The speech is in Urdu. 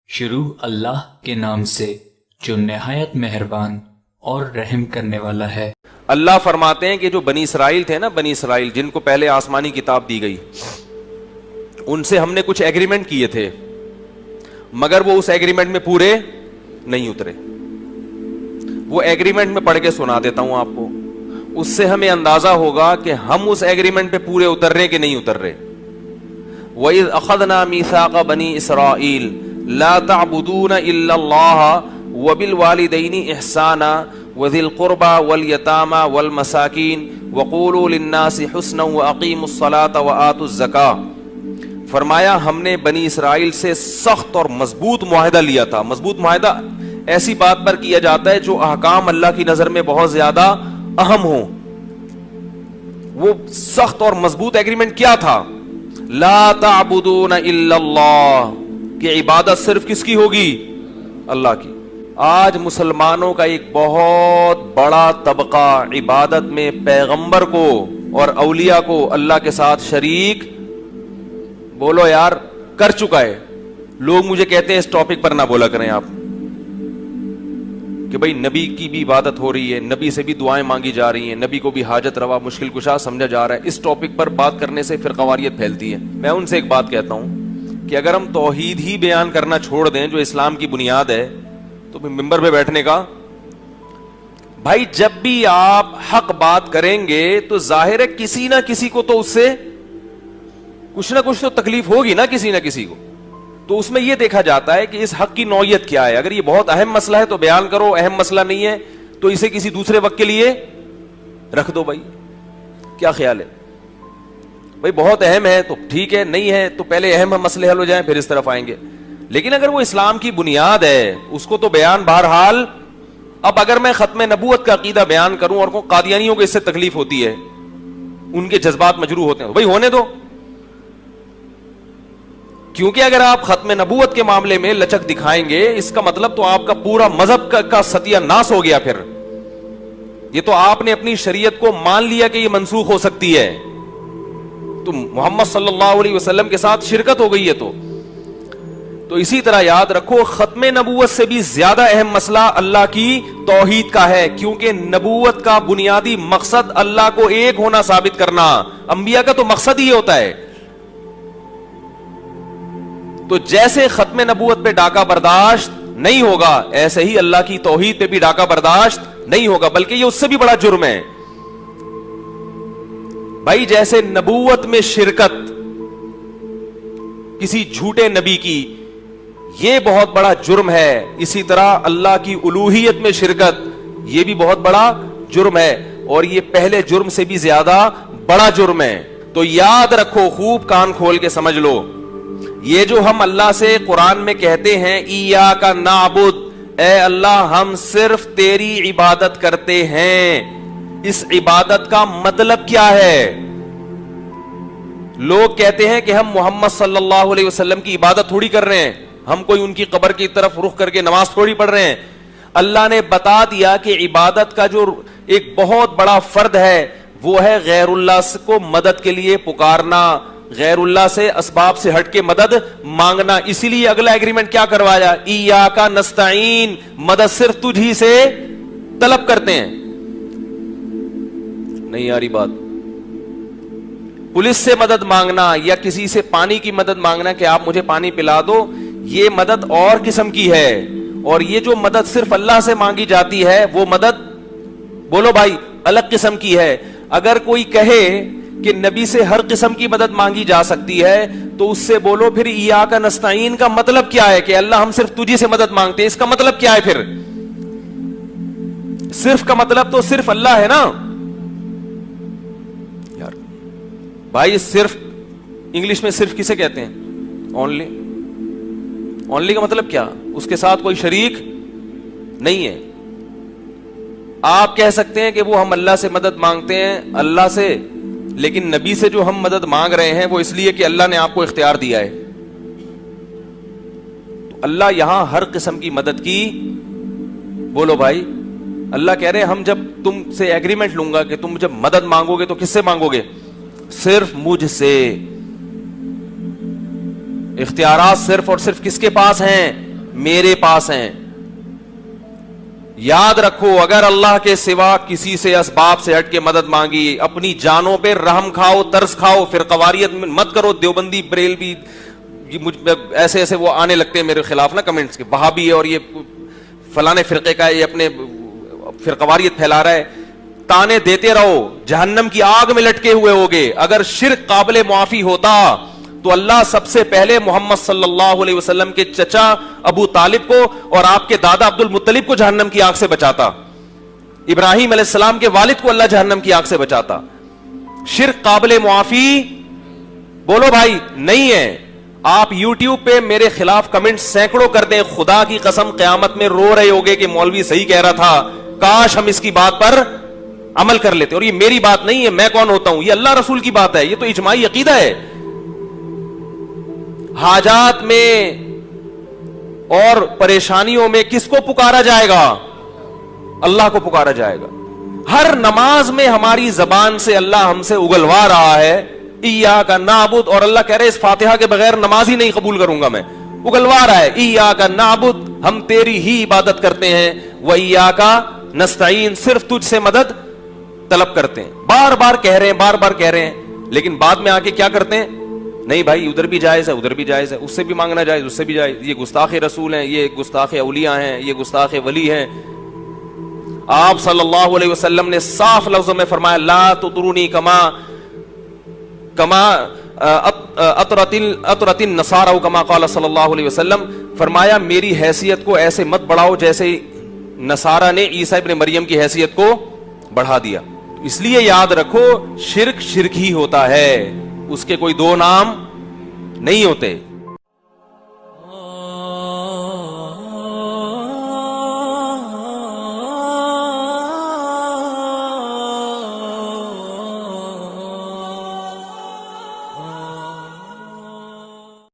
شروع اللہ کے نام سے جو نہایت مہربان اور رحم کرنے والا ہے۔ اللہ فرماتے ہیں کہ جو بنی اسرائیل تھے نا، بنی اسرائیل جن کو پہلے آسمانی کتاب دی گئی، ان سے ہم نے کچھ ایگریمنٹ کیے تھے، مگر وہ اس ایگریمنٹ میں پورے نہیں اترے۔ وہ ایگریمنٹ میں پڑھ کے سنا دیتا ہوں آپ کو، اس سے ہمیں اندازہ ہوگا کہ ہم اس ایگریمنٹ پہ پورے اتر رہے کہ نہیں اتر رہے۔ وَإِذْ أَخَذْنَا مِيثَاقَ بَنِي إِسْرَائِيلَ لَا تَعْبُدُونَ إِلَّا اللَّهَ وَبِالْوَالِدَيْنِ إِحْسَانًا وَذِي الْقُرْبَى وَالْيَتَامَى وَالْمَسَاكِينِ وَقُولُوا لِلنَّاسِ حُسْنًا وَأَقِيمُوا الصَّلَاةَ وَآتُوا الزَّكَاةَ۔ فرمایا ہم نے بنی اسرائیل سے سخت اور مضبوط معاہدہ لیا تھا۔ مضبوط معاہدہ ایسی بات پر کیا جاتا ہے جو احکام اللہ کی نظر میں بہت زیادہ اہم ہوں۔ وہ سخت اور مضبوط ایگریمنٹ کیا تھا؟ لا تعبدون الا اللہ، کہ عبادت صرف کس کی ہوگی؟ اللہ کی۔ آج مسلمانوں کا ایک بہت بڑا طبقہ عبادت میں پیغمبر کو اور اولیاء کو اللہ کے ساتھ شریک بولو یار کر چکا ہے۔ لوگ مجھے کہتے ہیں اس ٹاپک پر نہ بولا کریں آپ، کہ بھئی نبی کی بھی عبادت ہو رہی ہے، نبی سے بھی دعائیں مانگی جا رہی ہیں، نبی کو بھی حاجت روا مشکل کشا سمجھا جا رہا ہے۔ اس ٹاپک پر بات کرنے سے فرقواریت پھیلتی ہے۔ میں ان سے ایک بات کہتا ہوں کہ اگر ہم توحید ہی بیان کرنا چھوڑ دیں جو اسلام کی بنیاد ہے، تو ممبر پہ بیٹھنے کا بھائی جب بھی آپ حق بات کریں گے تو ظاہر ہے کسی نہ کسی کو تو اس سے کچھ نہ کچھ تو تکلیف ہوگی نا، کسی نہ کسی کو۔ تو اس میں یہ دیکھا جاتا ہے کہ اس حق کی نوعیت کیا ہے۔ اگر یہ بہت اہم مسئلہ ہے تو بیان کرو، اہم مسئلہ نہیں ہے تو اسے کسی دوسرے وقت کے لیے رکھ دو۔ بھائی کیا خیال ہے؟ بھائی بہت اہم ہے تو ٹھیک ہے، نہیں ہے تو پہلے اہم مسئلے حل ہو جائیں پھر اس طرف آئیں گے۔ لیکن اگر وہ اسلام کی بنیاد ہے اس کو تو بیان بہرحال۔ اب اگر میں ختم نبوت کا عقیدہ بیان کروں اور قادیانیوں کو اس سے تکلیف ہوتی ہے، ان کے جذبات مجروح ہوتے ہیں، بھائی ہونے دو، کیونکہ اگر آپ ختم نبوت کے معاملے میں لچک دکھائیں گے اس کا مطلب تو آپ کا پورا مذہب کا ستیہ ناس ہو گیا۔ پھر یہ تو آپ نے اپنی شریعت کو مان لیا کہ یہ منسوخ ہو سکتی ہے، تو محمد صلی اللہ علیہ وسلم کے ساتھ شرکت ہو گئی ہے۔ تو اسی طرح یاد رکھو ختم نبوت سے بھی زیادہ اہم مسئلہ اللہ کی توحید کا ہے، کیونکہ نبوت کا بنیادی مقصد اللہ کو ایک ہونا ثابت کرنا۔ انبیاء کا تو مقصد ہی ہوتا ہے۔ تو جیسے ختم نبوت پہ ڈاکہ برداشت نہیں ہوگا، ایسے ہی اللہ کی توحید پہ بھی ڈاکہ برداشت نہیں ہوگا، بلکہ یہ اس سے بھی بڑا جرم ہے۔ بھائی جیسے نبوت میں شرکت کسی جھوٹے نبی کی یہ بہت بڑا جرم ہے، اسی طرح اللہ کی الوہیت میں شرکت یہ بھی بہت بڑا جرم ہے، اور یہ پہلے جرم سے بھی زیادہ بڑا جرم ہے۔ تو یاد رکھو، خوب کان کھول کے سمجھ لو، یہ جو ہم اللہ سے قرآن میں کہتے ہیں ایاک نعبد، اے اللہ ہم صرف تیری عبادت کرتے ہیں، اس عبادت کا مطلب کیا ہے؟ لوگ کہتے ہیں کہ ہم محمد صلی اللہ علیہ وسلم کی عبادت تھوڑی کر رہے ہیں، ہم کوئی ان کی قبر کی طرف رخ کر کے نماز تھوڑی پڑھ رہے ہیں۔ اللہ نے بتا دیا کہ عبادت کا جو ایک بہت بڑا فرد ہے وہ ہے غیر اللہ کو مدد کے لیے پکارنا، غیر اللہ سے اسباب سے ہٹ کے مدد مانگنا۔ اسی لیے اگلا ایگریمنٹ کیا کروایا؟ ایاک نستعین، مدد صرف تجھ ہی سے طلب کرتے ہیں۔ نہیں یاری بات، پولیس سے مدد مانگنا یا کسی سے پانی کی مدد مانگنا کہ آپ مجھے پانی پلا دو، یہ مدد اور قسم کی ہے، اور یہ جو مدد صرف اللہ سے مانگی جاتی ہے وہ مدد بولو بھائی الگ قسم کی ہے۔ اگر کوئی کہے کہ نبی سے ہر قسم کی مدد مانگی جا سکتی ہے تو اس سے بولو پھر ایاک نستعین کا مطلب کیا ہے؟ کہ اللہ ہم صرف تجھی سے مدد مانگتے ہیں، اس کا مطلب کیا ہے؟ پھر صرف کا مطلب تو صرف اللہ ہے نا یار۔ بھائی صرف انگلش میں صرف کسے کہتے ہیں؟ اونلی۔ اونلی کا مطلب کیا؟ اس کے ساتھ کوئی شریک نہیں ہے۔ آپ کہہ سکتے ہیں کہ وہ ہم اللہ سے مدد مانگتے ہیں اللہ سے، لیکن نبی سے جو ہم مدد مانگ رہے ہیں وہ اس لیے کہ اللہ نے آپ کو اختیار دیا ہے۔ تو اللہ یہاں ہر قسم کی مدد کی بولو بھائی، اللہ کہہ رہے ہم جب تم سے ایگریمنٹ لوں گا کہ تم جب مدد مانگو گے تو کس سے مانگو گے؟ صرف مجھ سے۔ اختیارات صرف اور صرف کس کے پاس ہیں؟ میرے پاس ہیں. یاد رکھو اگر اللہ کے سوا کسی سے اسباب سے ہٹ کے مدد مانگی, اپنی جانوں پہ رحم کھاؤ, ترس کھاؤ. فرقواریت مت کرو, دیوبندی بریلوی ایسے ایسے وہ آنے لگتے ہیں میرے خلاف نا کمنٹس کے, وہابی ہے اور یہ فلانے فرقے کا ہے, یہ اپنے فرقواریت پھیلا رہا ہے. تانے دیتے رہو, جہنم کی آگ میں لٹکے ہوئے ہوگے. اگر شرک قابل معافی ہوتا تو اللہ سب سے پہلے محمد صلی اللہ علیہ وسلم کے چچا ابو طالب کو اور آپ کے دادا عبد المطلب کو جہنم کی آگ سے بچاتا. ابراہیم علیہ السلام کے والد کو اللہ جہنم کی آگ سے بچاتا. شرک قابل معافی بولو بھائی نہیں ہے. آپ یوٹیوب پہ میرے خلاف کمنٹ سینکڑوں کر دیں, خدا کی قسم قیامت میں رو رہے ہوگے کہ مولوی صحیح کہہ رہا تھا, کاش ہم اس کی بات پر عمل کر لیتے. اور یہ میری بات نہیں ہے, میں کون ہوتا ہوں, یہ اللہ رسول کی بات ہے, یہ تو اجماعی عقیدہ ہے. حاجات میں اور پریشانیوں میں کس کو پکارا جائے گا؟ اللہ کو پکارا جائے گا. ہر نماز میں ہماری زبان سے اللہ ہم سے اگلوا رہا ہے ایاک نعبد, اور اللہ کہہ رہے اس فاتحہ کے بغیر نماز ہی نہیں قبول کروں گا میں. اگلوا رہا ہے ایاک نعبد, ہم تیری ہی عبادت کرتے ہیں, و ایاک نستعین, صرف تجھ سے مدد طلب کرتے ہیں. بار بار کہہ رہے ہیں, بار بار کہہ رہے ہیں, لیکن بعد میں آ کے کیا کرتے ہیں؟ نہیں بھائی ادھر بھی جائز ہے, ادھر بھی جائز ہے, اس سے بھی مانگنا جائز, اس سے بھی جائز. یہ گستاخ رسول ہیں, یہ گستاخ اولیاء ہیں, یہ گستاخ ولی ہیں. آپ صلی اللہ علیہ وسلم نے صاف لفظوں میں فرمایا لا تطرونی کما اطرت النصارى کما قال صلی اللہ علیہ وسلم, فرمایا میری حیثیت کو ایسے مت بڑھاؤ جیسے نصارہ نے عیسیٰ ابن مریم کی حیثیت کو بڑھا دیا. اس لیے یاد رکھو شرک شرک ہی ہوتا ہے, اس کے کوئی دو نام نہیں ہوتے.